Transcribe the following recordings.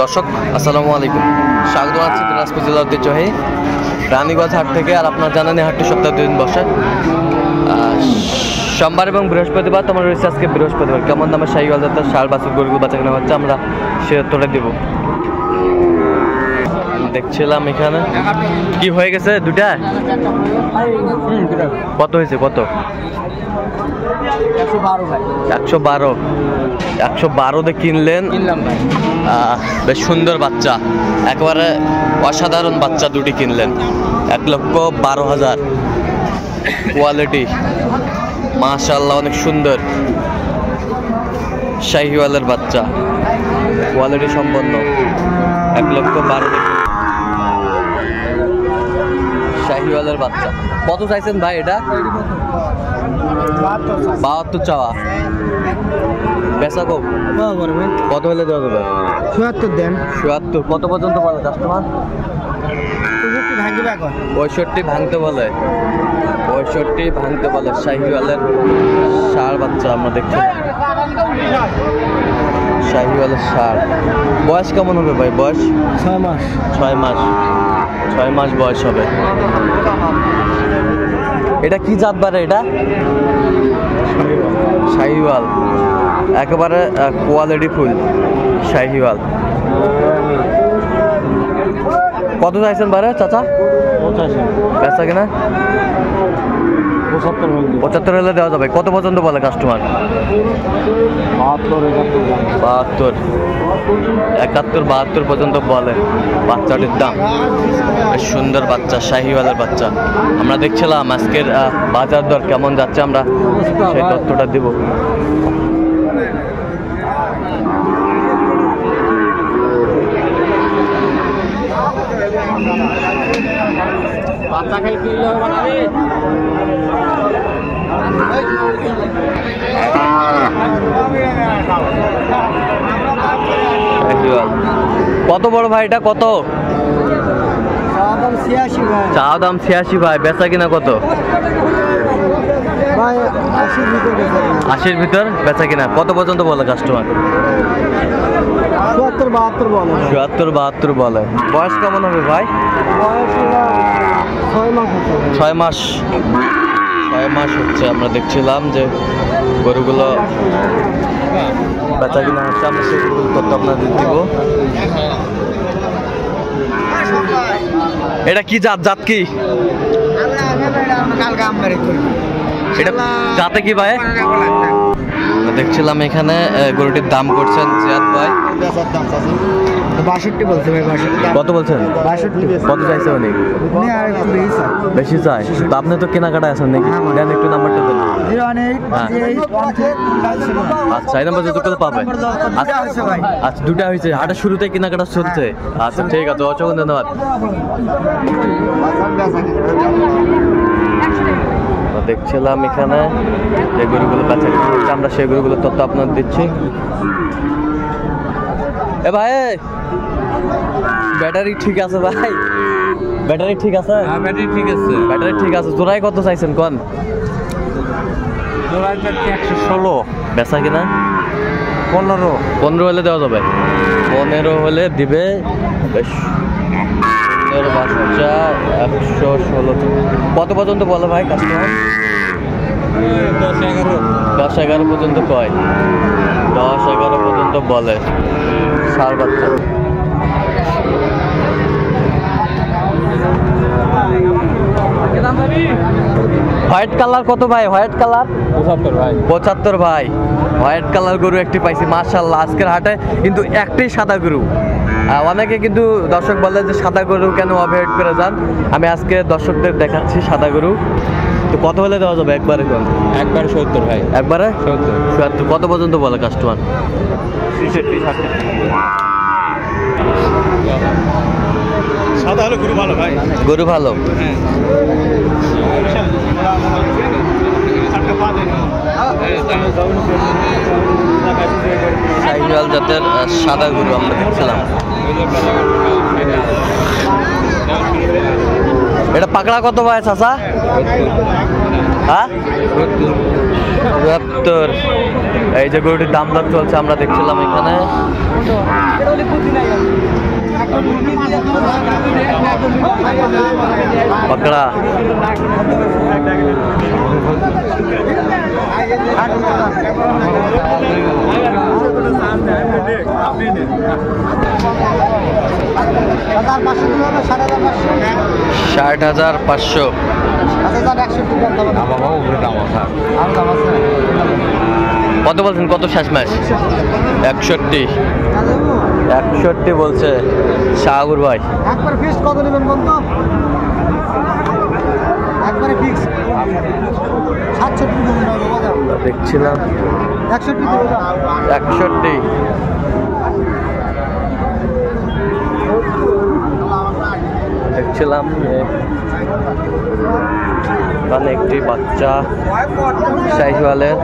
দর্শক আসসালামু আলাইকুম, স্বাগত আছি দিনাজপুর জেলার ঐতিহ্যবাহী রানীগঞ্জ হাট থেকে। আর আপনার জানেন হাটটি সপ্তাহে 2 দিন বসে, সোমবার এবং বৃহস্পতিবার। তোমার রয়েছে আজকে বৃহস্পতিবার। কেমন দামে শাহিওয়াল জাতের ষাঁড় বাছুর গরুগুলো বাচ্চা কেনা হচ্ছে আমরা সে উত্তরে দেব। দেখছিলাম এখানে কি হয়ে গেছে, দুটা কত হয়েছে, কত 112 কিনলেন। বেশ সুন্দর বাচ্চা, একেবারে অসাধারণ বাচ্চা দুটি কিনলেন। 1,12,000 কোয়ালিটি, মাশাআল্লাহ অনেক সুন্দর শাহিওয়ালের বাচ্চা, কোয়ালিটি সম্পন্ন। 1,12,000 শাহিওয়ালের বাচ্চা। কত চাইছেন ভাই এটা? 72 চাওয়া। বেচা কত হলে দেওয়া যাবে? ৭৭ দেন। ৭৭ কত পর্যন্ত বলে কাস্টমার? 65 ভাঙতে বলে, 65 ভাঙতে বলে। শাহিওয়ালের ষাঁড় বাচ্চা আমরা দেখছি, শাহিওয়ালের ষাঁড়। বয়স কেমন হবে ভাই? বয়স 6 মাস। 6 মাস বয়স হবে। এটা কি জাত বারে? এটা শাহিওয়াল, একেবারে কোয়ালিটি ফুল শাহিওয়াল। কত চাইছেন বারে চাচা? 85। বেচা কিনা 75 হলে দেওয়া যাবে। কত পর্যন্ত বলে কাস্টমার? 72, 71, 72 পর্যন্ত বলে বাচ্চাটির দাম। বেশ সুন্দর বাচ্চা, শাহিওয়ালের বাচ্চা। আমরা দেখছিলাম আজকের বাজার দর কেমন যাচ্ছে, আমরা সেই তথ্যটা দিব। কত বড় ভাই এটা? কত চা দাম? 86 ভাই। বেচা কিনা কত? 80-র ভিতর বেচা কিনা। কত পর্যন্ত বলে কাস্টমার? 72 বলে। বয়স কেমন হবে ভাই? 6 মাস হচ্ছে। আমরা দেখছিলাম যে গরুগুলো বেচা কিনা হচ্ছে, আমরা সেগুলো তথ্য আপনাদের দিব। এটা কি জাত? জাত কি এটা? জাতে কি ভাই? দেখছিলাম এখানে গরুটির দাম করছেন জিয়াদ ভাই। 62 বলছে ভাই। 62 কত বলছেন? 62 কত চাইছে উনি? বেশি চাই তো? আপনি তো কেনাকাটা আছেন নাকি? দেন একটু নাম্বারটা দেন। 018 আচ্ছা, এই নাম্বার যত করে পাবে। আচ্ছা, দুটা হয়েছে, হাটের শুরুতে কেনাকাটা চলছে। আচ্ছা ঠিক আছে, অসংখ্য ধন্যবাদ। দেখছিলাম এখানে যে গরুগুলো বেচা কিনা হচ্ছে, আমরা সেই গরুগুলোর তথ্য আপনাদের দিচ্ছি। এ ভাই, ব্যাটারি ঠিক আছে ভাই? ব্যাটারি ঠিক আছে? ব্যাটারি ঠিক আছে। ব্যাটারি ঠিক আছে। জোড়ায় কত চাইছেন কোন? 116। বেচা কিনা 15 হলে দেওয়া যাবে। 15 হলে দিবে। বেশ সুন্দর বাচ্চা। 116 কত পর্যন্ত বলে ভাই কাস্টমার? 10-11 পর্যন্ত কয়। 10-11 পর্যন্ত বলে ষাঁড় বাচ্চা। হোয়াইট কালার কত ভাই? হোয়াইট কালার 75 ভাই। হোয়াইট কালার গরু একটি পাইছি, মাশাআল্লাহ। আজকের হাটে কিন্তু একটাই সাদা গরু। অনেকে কিন্তু দর্শক বলে যে সাদা গরু কেন অ্যাভয়েড করে যান। আমি আজকে দর্শকদের দেখাচ্ছি সাদা গরু। তো কত হলে দেওয়া যাবে? একবারে 70 ভাই। একবারে 70। কত পর্যন্ত বলে কাস্টমার? 63-70। সাদা হলে গরু ভালো ভাই। গরু ভালো। শাহিওয়াল জাতের সাদা গরু আমরা দেখছিলাম। এটা পাকড়া কত ভাই চাচা? হ্যাঁ ৭২। এই যে গরুটির দাম দর চলছে আমরা দেখছিলাম এখানে। पकड़ा ষাট হাজার 500 কত বলছেন? কত শেষ ম্যাচ? 61 বলছে শাহাবুর ভাই। একবার ফিক্স কত নেবেন বলতো? একবারে ফিক্স 67 দেখছিলাম 61 দেখছিলাম এখানে একটি বাচ্চা শাহিওয়ালের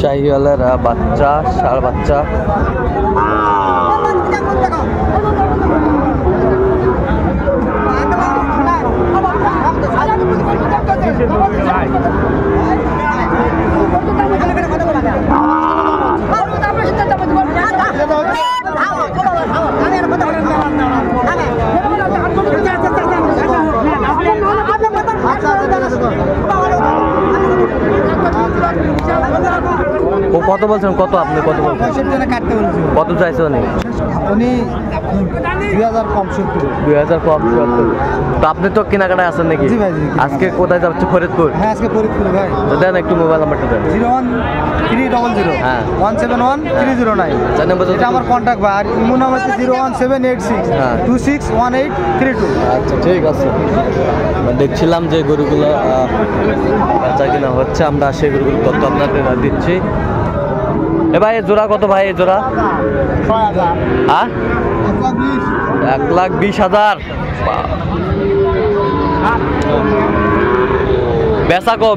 শাহিওয়ালের বাচ্চা, ষাঁড় বাচ্চা। ও কত বলছেন? কত আপনি কত বলছেন? কত চাইছে উনি? উনি 2000 কম 2000 কম 70। তো আপনি তো কেনাকাটায় আছেন নাকি? জি ভাই, জি। আজকে কোথায় যাচ্ছে? ফরিদপুর। হ্যাঁ আজকে ফরিদপুর ভাই। তো দেন একটু মোবাইল নাম্বারটা দেন। 01300 হ্যাঁ 171 309। এটা আমার কন্ট্যাক্ট ভাই। আর ইমো নাম্বার হচ্ছে 01786 হ্যাঁ 261832। আচ্ছা ঠিক আছে। দেখছিলাম যে গরুগুলো বেচা কিনা হচ্ছে, আমরা সেই গরুগুলো তথ্য আপনাদের দিচ্ছি। এ ভাই জোড়া কত ভাই? এই জোড়া 6000 হ্যাঁ 1,20,000। বেচা কো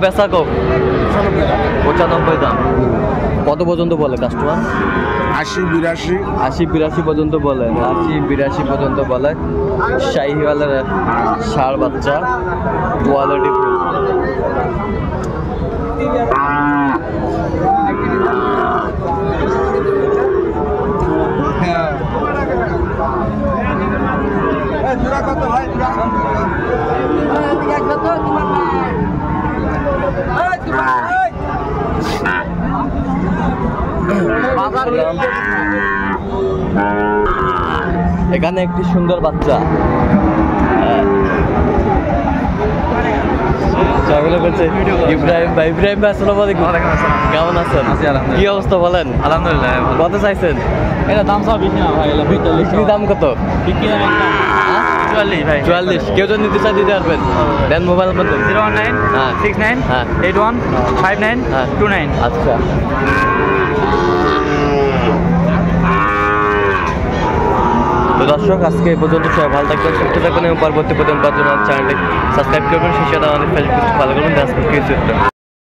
95 দাম। কত পর্যন্ত বলে কাস্টমার? 80-82 পর্যন্ত বলে। 80-82 পর্যন্ত বলে। শাহিওয়ালের ষাঁড় বাচ্চা, কোয়ালিটি ফুল। এখানে একটি সুন্দর বাচ্চা ইব্রাহিম ভাই। ইব্রাহিম ভাই আসসালামু আলাইকুম। কেমন আছেন? কি অবস্থা বলেন? আলহামদুলিল্লাহ। কত চাইছেন? এটা দাম সব বেশি না ভাই, এটা বিক্রি দাম কত? বিক্রি দাম 44 ভাই। 44। কেউ যদি নিতে চাই দিতে পারবেন? দেন মোবাইল নাম্বার দেন। 019 হ্যাঁ 69 হ্যাঁ 81 59 হ্যাঁ 29। আচ্ছা তো দর্শক আজকে এই পর্যন্ত। সবাই ভালো থাকবেন, সুস্থ থাকবেন এবং পরবর্তী প্রতিদিন পাওয়ার জন্য চ্যানেলটি সাবস্ক্রাইব করবেন। সেই সাথে আমাদের ফেসবুক ফলো করবেন।